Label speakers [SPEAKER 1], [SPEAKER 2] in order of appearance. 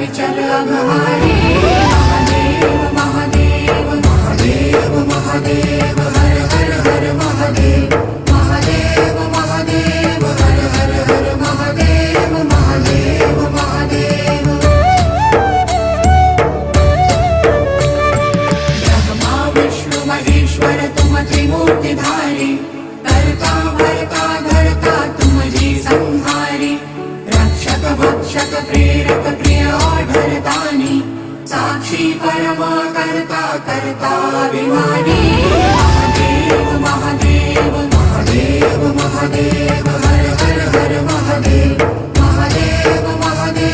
[SPEAKER 1] विचल अघहारी। महादेव महादेव महादेव महादेव हर हर हर महादेव। महादेव महादेव हर हर हर महादेव। महादेव महादेव। ब्रह्मा विष्णु महेश्वर तुम त्रिमूर्तिधारी। करता भरता धरता तुम जी संहारी। रक्षक भक्षक प्रेरक प्रिय आढरतानी। साक्षी परम कर्ता कर्ता अभिमानी। महादेव महादेव महादेव महादेव हर हर हर महादेव।